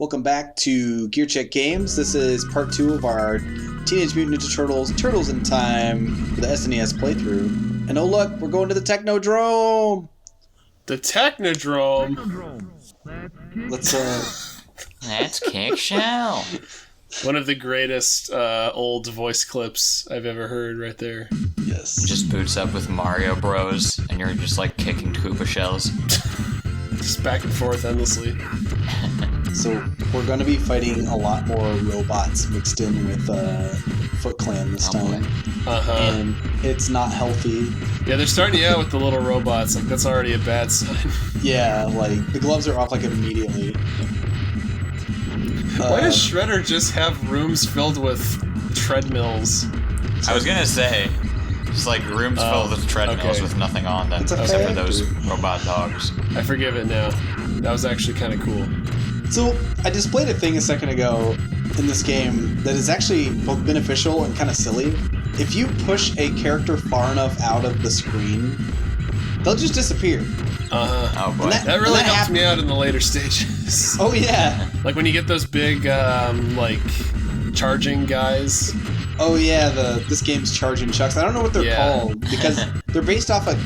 Welcome back to GearCheckGames. This is part 2 of our Teenage Mutant Ninja Turtles Turtles in Time for the SNES playthrough. And oh look, we're going to the Technodrome! The Technodrome? Let's kick shell. One of the greatest old voice clips I've ever heard right there. Yes. Just boots up with Mario Bros. And you're just like kicking Koopa shells. Just back and forth endlessly. So we're going to be fighting a lot more robots mixed in with Foot Clan this time. And it's not healthy. Yeah, they're starting you out with the little robots. Like, that's already a bad sign. Yeah, like, the gloves are off like immediately. Why does Shredder just have rooms filled with treadmills? I was gonna say, just like rooms filled with treadmills with nothing on them, except for those robot dogs. I forgive it now. That was actually kind of cool. So, I displayed a thing a second ago in this game that is actually both beneficial and kind of silly. If you push a character far enough out of the screen, they'll just disappear. Oh boy. That really helped me out in the later stages. Oh yeah. Like when you get those big, like, charging guys. Oh yeah, this game's charging chucks. I don't know what they're called, because they're based off a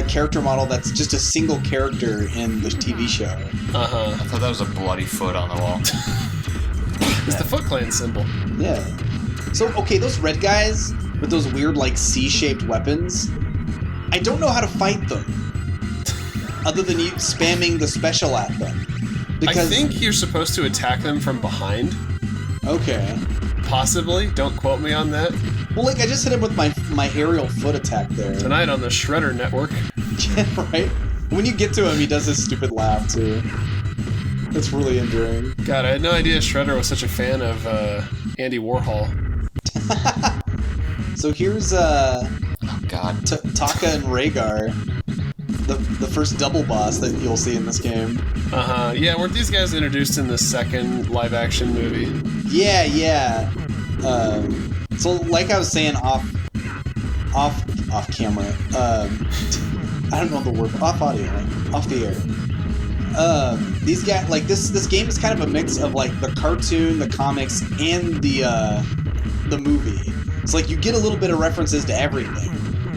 character model that's just a single character in the TV show. I thought that was a bloody foot on the wall. It's the Foot Clan symbol. Yeah. So, okay, those red guys with those weird, like, C-shaped weapons, I don't know how to fight them. Other than you spamming the special at them. Because... I think you're supposed to attack them from behind. Okay. Possibly. Don't quote me on that. Well, like, I just hit him with my aerial foot attack there. Tonight on the Shredder Network. Yeah, right? When you get to him, he does this stupid laugh, too. That's really endearing. God, I had no idea Shredder was such a fan of Andy Warhol. So here's, oh, God. Taka and Rhaegar. The first double boss that you'll see in this game. Yeah, weren't these guys introduced in the second live-action movie? Yeah. So, like I was saying off camera, I don't know the word, off audio, off the air. These guys, like, this game is kind of a mix of, like, the cartoon, the comics, and the movie. It's like you get a little bit of references to everything.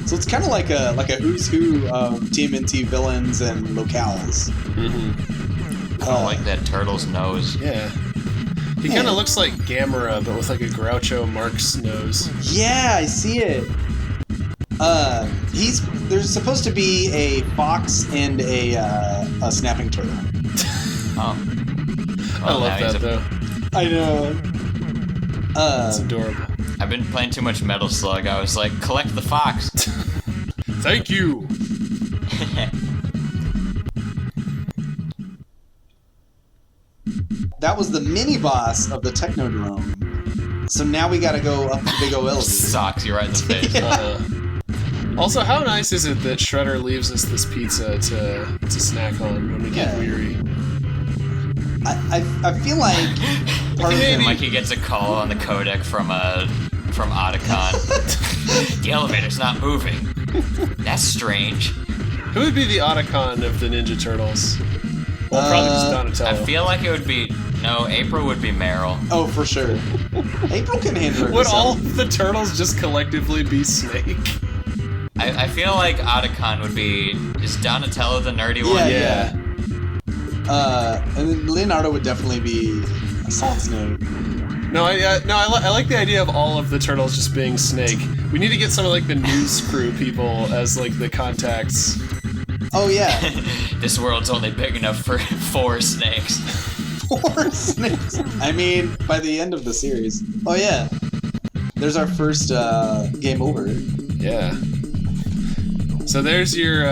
So it's kind of like a who's who of TMNT villains and locales. I like that turtle's nose. Yeah. He kind of looks like Gamera, but with like a Groucho Marx nose. Yeah, I see it. There's supposed to be a fox and a snapping turtle. I love that though. I know. It's adorable. I've been playing too much Metal Slug. I was like, collect the fox. Thank you. That was the mini boss of the Technodrome. So now we gotta go up the big O elevator. Socks you right in the face. Yeah. Also, how nice is it that Shredder leaves us this pizza to snack on when we get weary? I feel like part of him, like he gets a call on the codec from Otacon. The elevator's not moving. That's strange. Who would be the Otacon of the Ninja Turtles? Well, probably just Donatello. I feel like it would be... No, April would be Meryl. Oh, for sure. April can handle it. Would all the turtles just collectively be Snake? I feel like Otacon would be... Is Donatello the nerdy one? Yeah. And then Leonardo would definitely be a Solid Snake. No, I like the idea of all of the turtles just being Snake. We need to get some of like the news crew people as like the contacts. Oh yeah. This world's only big enough for 4 snakes. 4 snakes. I mean, by the end of the series. Oh yeah. There's our first game over. Yeah. So there's your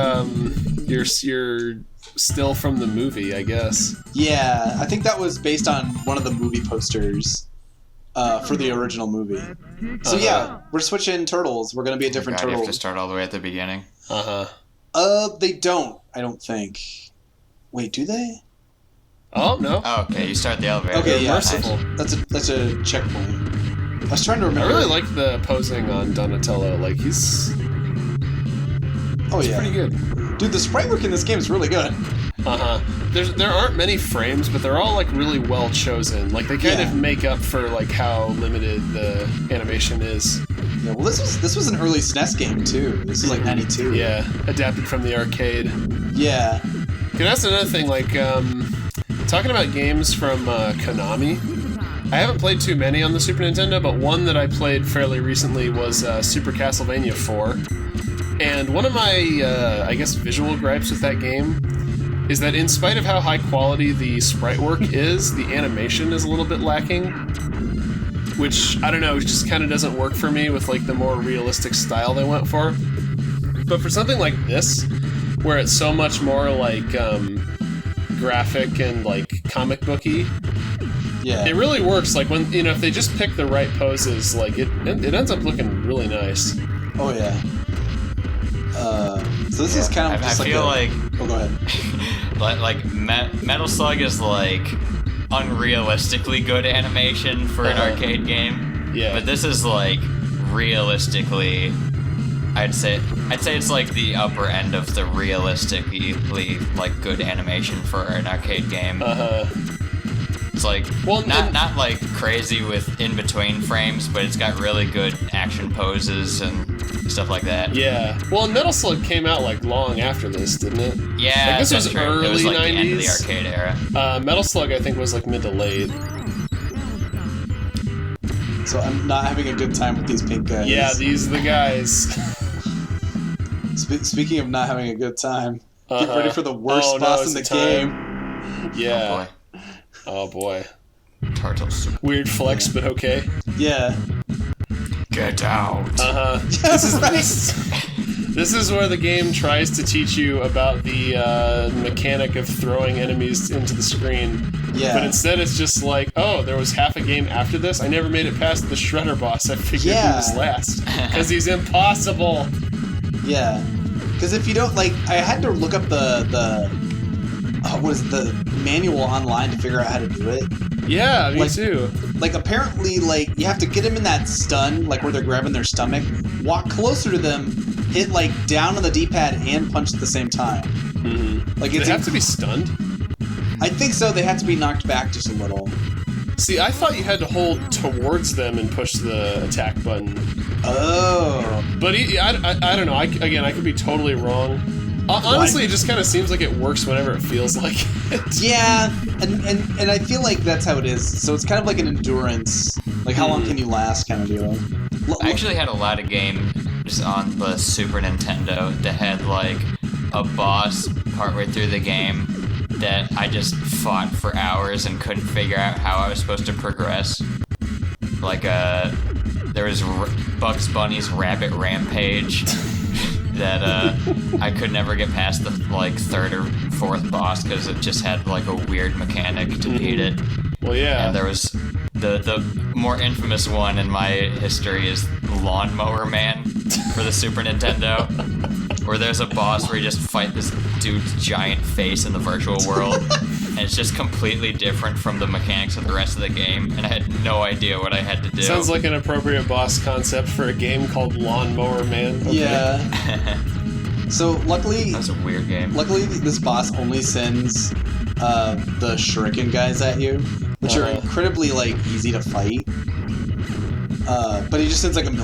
still from the movie, I guess. Yeah, I think that was based on one of the movie posters for the original movie. So yeah, we're switching turtles. We're gonna be a different turtle. You have to start all the way at the beginning. They don't. I don't think. Wait, do they? Oh no. Oh, okay, you start the elevator. Okay, yeah. Merciful. That's a checkpoint. I was trying to remember. I really like the posing on Donatello. Like he's pretty good. Dude, the sprite work in this game is really good. There aren't many frames, but they're all like really well chosen. Like they kind of make up for like how limited the animation is. Yeah, well, this was an early SNES game too. This is like '92. Yeah, adapted from the arcade. Yeah. Okay, that's another thing. Like talking about games from Konami. I haven't played too many on the Super Nintendo, but one that I played fairly recently was Super Castlevania 4. And one of my, I guess, visual gripes with that game is that in spite of how high quality the sprite work is, the animation is a little bit lacking. Which, I don't know, just kind of doesn't work for me with like the more realistic style they went for. But for something like this, where it's so much more like graphic and like comic booky, it really works. Like when, if they just pick the right poses, like it ends up looking really nice. Oh yeah. So this is kind of just I feel like oh, go ahead. like Metal Slug is like unrealistically good animation for an arcade game. Yeah. But this is like realistically, I'd say it's like the upper end of the realistically like good animation for an arcade game. It's like not like crazy with in between frames, but it's got really good action poses and stuff like that. Yeah. Well, Metal Slug came out like long after this, didn't it? Yeah, like, this was true. early it was like 90s. The end of the arcade era. Metal Slug, I think, was like mid to late. So I'm not having a good time with these pink guys. Yeah, these are the guys. Speaking of not having a good time, get ready for the worst boss in the game. Yeah. Oh boy. Turtles. Weird flex, but okay. Yeah. Get out. This is where the game tries to teach you about the mechanic of throwing enemies into the screen. Yeah. But instead it's just like, oh, there was half a game after this. I never made it past the Shredder boss. I figured he was last. Because he's impossible. Yeah. Because if you don't, like, I had to look up the manual online to figure out how to do it. Yeah, me too. Like, apparently, like, you have to get them in that stun, like, where they're grabbing their stomach, walk closer to them, hit, like, down on the D-pad and punch at the same time. Mm-hmm. Like, do they have to be stunned? I think so. They have to be knocked back just a little. See, I thought you had to hold towards them and push the attack button. Oh. But I don't know. I could be totally wrong. Honestly, it just kind of seems like it works whenever it feels like it. Yeah, and I feel like that's how it is. So it's kind of like an endurance, like how long can you last kind of deal. I actually had a lot of games on the Super Nintendo that had like a boss partway through the game that I just fought for hours and couldn't figure out how I was supposed to progress. Like there was Bugs Bunny's Rabbit Rampage. That I could never get past the like third or fourth boss because it just had like a weird mechanic to beat it. Well, yeah. And there was the more infamous one in my history is Lawnmower Man for the Super Nintendo, where there's a boss where you just fight this dude's giant face in the virtual world, and it's just completely different from the mechanics of the rest of the game, and I had no idea what I had to do. Sounds like an appropriate boss concept for a game called Lawnmower Man. Okay. Yeah. So luckily, that's a weird game. Luckily, this boss only sends the shuriken guys at you, which are incredibly like easy to fight. But he just sends like an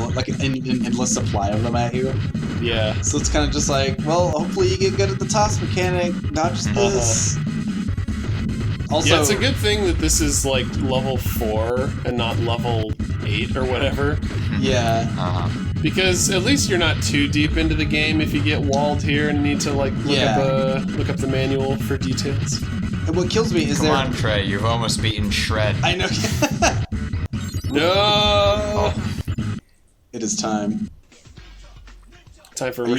endless supply of them at you. Yeah. So it's kind of just like, well, hopefully you get good at the toss mechanic, not just this. Also, yeah, it's a good thing that this is like level 4 and not level 8 or whatever. Yeah. Because at least you're not too deep into the game if you get walled here and need to like look up the manual for details. And what kills me is Come on, Trey, you've almost beaten Shred. I know. No. It is time. Time for real.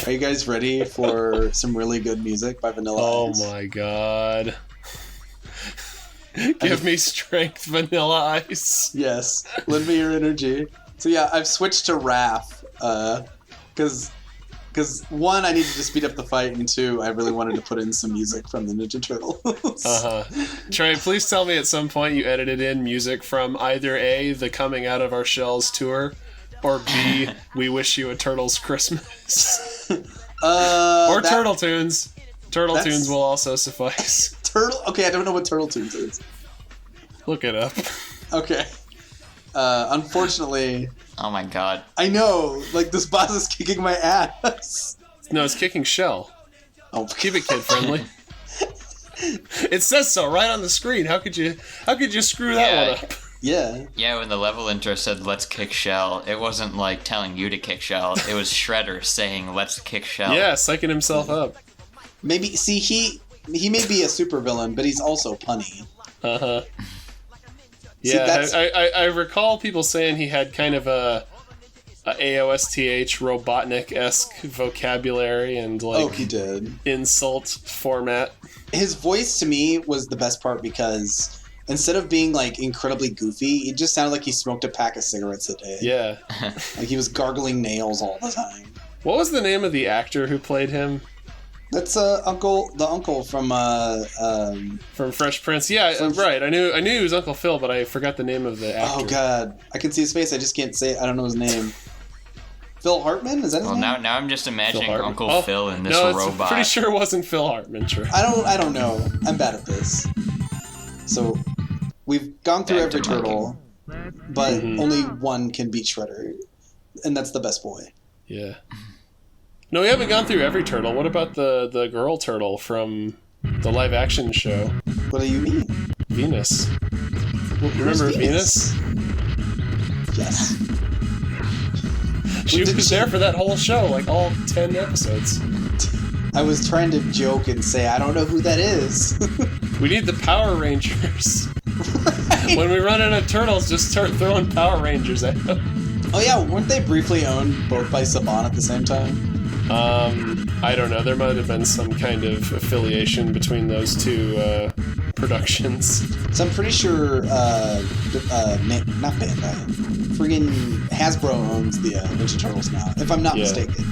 Are you guys ready for some really good music by Vanilla Ice? Oh my god. Give me strength, Vanilla Ice. Yes. Lend me your energy. So yeah, I've switched to Raph, because one, I needed to speed up the fight, and two, I really wanted to put in some music from the Ninja Turtles. Trey, please tell me at some point you edited in music from either A, the Coming Out of Our Shells tour, or B, We Wish You a Turtles Christmas. Or Turtle Tunes. Turtle Tunes will also suffice. Okay, I don't know what Turtle Tunes is. Look it up. Okay. Unfortunately... Oh my god. I know! Like, this boss is kicking my ass! No, it's kicking shell. Oh, keep it kid friendly. It says so right on the screen. How could you screw that one up? Yeah. Yeah, when the level intro said "Let's kick shell," it wasn't like telling you to kick shell. It was Shredder saying "Let's kick shell." Yeah, psyching himself up. Maybe he may be a supervillain, but he's also punny. Uh-huh. Yeah, I recall people saying he had kind of a AOSTH Robotnik-esque vocabulary and like he did. Insult format. His voice to me was the best part because instead of being like incredibly goofy, it just sounded like he smoked a pack of cigarettes a day. Yeah. Like he was gargling nails all the time. What was the name of the actor who played him? That's the uncle from Fresh Prince. Yeah, right. I knew he was Uncle Phil, but I forgot the name of the actor. Oh god, I can see his face. I just can't say. I don't know his name. Phil Hartman? Is that his name? Well, now I'm just imagining Uncle Phil in this robot. I'm pretty sure it wasn't Phil Hartman. Sure. I don't know. I'm bad at this. So we've gone through every turtle, but only one can beat Shredder, and that's the best boy. Yeah. No, we haven't gone through every turtle. What about the girl turtle from the live action show? What do you mean? Venus. You remember Venus? Yes. She was there for that whole show, like all 10 episodes. I was trying to joke and say, I don't know who that is. We need the Power Rangers. Right. When we run out of turtles, just start throwing Power Rangers at them. Oh yeah, weren't they briefly owned both by Saban at the same time? I don't know. There might have been some kind of affiliation between those two productions. So I'm pretty sure, not Bandai, friggin' Hasbro owns the Ninja Turtles now, if I'm not mistaken.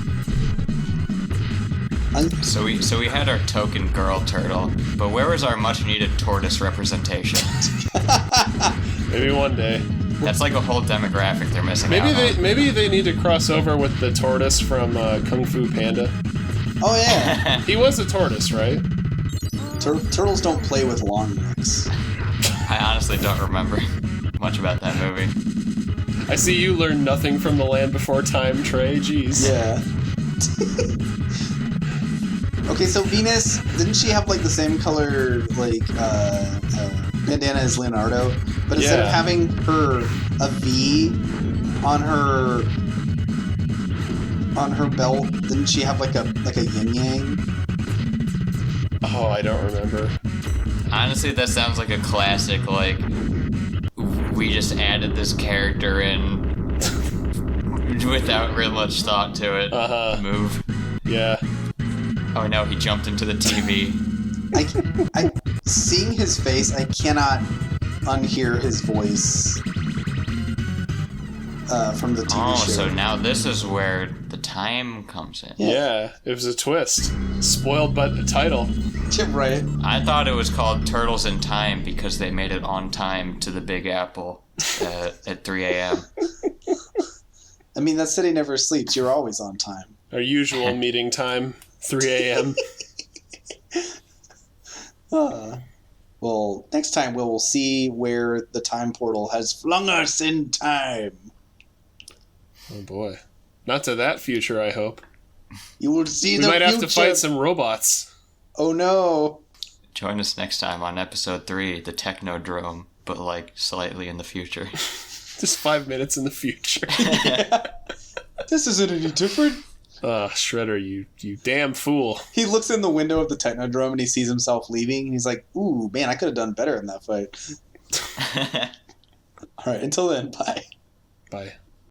So we had our token girl turtle, but where was our much-needed tortoise representation? Maybe one day. That's like a whole demographic they're missing out on. Maybe they need to cross over with the tortoise from Kung Fu Panda. Oh yeah. He was a tortoise, right? Turtles don't play with long necks. I honestly don't remember much about that movie. I see you learned nothing from The Land Before Time, Trey. Jeez. Yeah. Okay, so Venus, didn't she have like the same color like bandana as Leonardo? But instead of having a V on her belt, didn't she have like a yin yang? Oh, I don't remember. Honestly, that sounds like a classic, like, we just added this character in without real much thought to it. Move. Yeah. Oh no, he jumped into the TV. I seeing his face, I cannot unhear his voice from the TV show. So now this is where the time comes in. Yeah, it was a twist. Spoiled by the title. Right. I thought it was called Turtles in Time because they made it on time to the Big Apple at 3 a.m. I mean, that city never sleeps. You're always on time. Our usual meeting time, 3 a.m. Well, next time we'll see where the time portal has flung us in time. Oh boy. Not to that future, I hope. You will see we the might future. have to fight some robots. Oh no. Join us next time on episode 3, the Technodrome, but like slightly in the future. Just 5 minutes in the future. Yeah. This isn't any different. Shredder, you damn fool. He looks in the window of the Technodrome and he sees himself leaving. And he's like, ooh, man, I could have done better in that fight. All right, until then, bye. Bye.